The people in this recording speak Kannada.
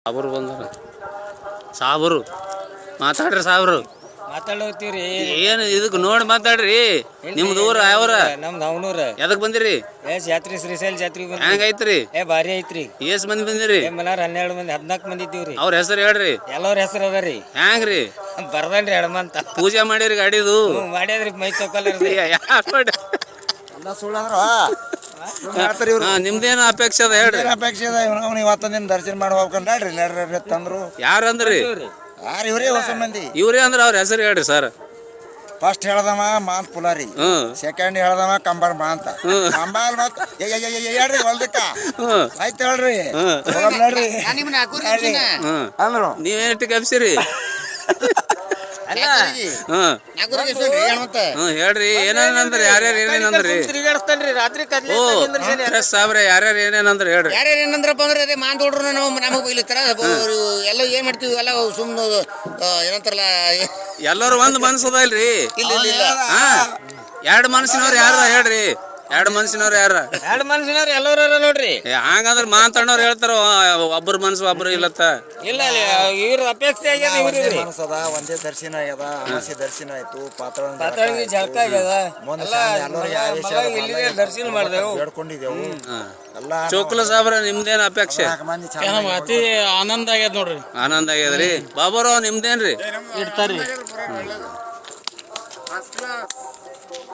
ಸಾಬರು ಬಂದಾರ. ಸಾಬರು ಮಾತಾಡ್ರಿ ಸಾಬ್ರು. ಮಾತಾಡೋತೀವ್ರಿ. ಏನು ಇದಕ್ಕೆ ನೋಡಿ ಮಾತಾಡ್ರಿ. ನಿಮ್ದು ಊರ ಯಾವ್ರ? ನಮ್ದು ಅವನೂರ. ಎದಕ್ ಬಂದಿರಿ? ಜಾತ್ರಿ ಶ್ರೀಶೈಲ ಜಾತ್ರಿ ಹೆಂಗೈತ್ರಿ? ಭಾರಿ ಐತ್ರಿ. ಎಷ್ಟ್ ಮಂದಿ ಬಂದಿರಿ? ಮನಾರ 12 ಮಂದಿ 14 ಮಂದಿ ಇದ್ದೀವ್ರಿ. ಅವ್ರ ಹೆಸರು ಹೇಳ್ರಿ. ಎಲ್ಲವ್ರ ಹೆಸರು ಅದಾರಿ. ಹೆಂಗ್ರಿ? ಬರ್ದನ್ರಿ ಎಡಮಂತ. ಪೂಜೆ ಮಾಡಿರಿ ಗಾಡಿದು? ಮಾಡ್ಯಾದ್ರಿ ಮೈ ತೊಕೊಲ್ರಿ. ನಿಮ್ದೇನು ಅಪೇಕ್ಷೆ ಅದ ಹೇಳ್ರಿ. ಅಪೇಕ್ಷೆ ಅದ ಇವತ್ತೊಂದಿನ ದರ್ಶನ ಮಾಡಿ ಹೋಗ್ಕೊಂಡ್ರಿ ನಡ್ರಿ ತಂದ್ರು. ಯಾರಂದ್ರಿ? ಯಾರು ಇವ್ರೇ ಹೊಸ ಮಂದಿ. ಇವ್ರೇ ಅಂದ್ರ ಅವ್ರ ಹೆಸರು ಹೇಳ್ರಿ ಸರ್. ಫಸ್ಟ್ ಹೇಳ್ದವ ಮಾಂತ್ ಪುಲಾರಿ, ಸೆಕೆಂಡ್ ಹೇಳ್ದವ ಕಂಬರ್ ಮಾಂತ, ಕಂಬಾಲ್ ಮತ್ ಹೇಳ್ರಿ ಹೊಲ್ದಕ್ಕ ಆಯ್ತು ಹೇಳ್ರಿ ನೋಡ್ರಿ ಅಂದ್ರು. ನೀವೇನಿಟ್ಟು ಕಪ್ಸಿರಿ? ಹೇಳ್ರಿ ಏನೇನಂದ್ರಿ? ಯಾರ್ಯಾರು ಏನೇನಂದ್ರಿ? ರಾತ್ರಿ ಸಾಬ್ರೆ ಯಾರ್ಯಾರು ಏನೇನಂದ್ರಿ ಹೇಳ್ರಿ. ಯಾರ್ಯಾರು ಏನಂದ್ರಪ್ಪ ಅಂದ್ರೆ ಅದೇ ಮಾಂತೋಡ್ರು ನಾವು ನಮಗೆ ಬೈಲಿತ್ತಾರ. ಎಲ್ಲ ಏನ್ ಮಾಡ್ತೀವಿ ಎಲ್ಲ ಸುಮ್ಮನೆ ಏನಂತಾರಲ್ಲ, ಎಲ್ಲರೂ ಒಂದ್ ಮನ್ಸದ ಇಲ್ರಿ. ಇಲ್ಲ ಹಾ, 2 ಮನಸ್ಸಿನವ್ರು ಯಾರ ಹೇಳ್ರಿ? 2 ಮನಸ್ಸಿನವ್ರು ಯಾರ? 2 ಮನಸ್ಸಿನವ್ರು ಎಲ್ಲರೂ ನೋಡ್ರಿ. ಹಂಗಂದ್ರ ಮಾತಾಡೋರು ಹೇಳ್ತಾರ ಒಬ್ಬರ ಮನ್ಸು ಒಬ್ರು ಇಲ್ಲತ್ತ. ಇಲ್ಲ ಇವ್ರ ಅಪೇಕ್ಷೆ ಆಗ್ಯದ. ಮನಸ್ಸದ ಒಂದೇ ದರ್ಶನ ಆಗ್ಯದ. ಅಮಾಸೆ ದರ್ಶನ ಆಯ್ತು, ಪಾತಾಳಂಗಿ ಜಳಕ ಆಗ್ಯದ. ದರ್ಶನ ಮಾಡಿದೆವು, ಬೇಡ್ಕೊಂಡಿದ್ದೆವು ಎಲ್ಲ. ಚೋಕ್ಲ ಸಾಬ್ರ ನಿಮ್ದೇನ್ ಅಪೇಕ್ಷೆ? ಅತಿ ಆನಂದ ಆಗ್ಯದ ನೋಡ್ರಿ. ಆನಂದ ಆಗ್ಯದ್ರಿ. ಬಾಬಾರೋ ನಿಮ್ದೇನ್ರಿ? ಇಡ್ತಾರ್ರಿ.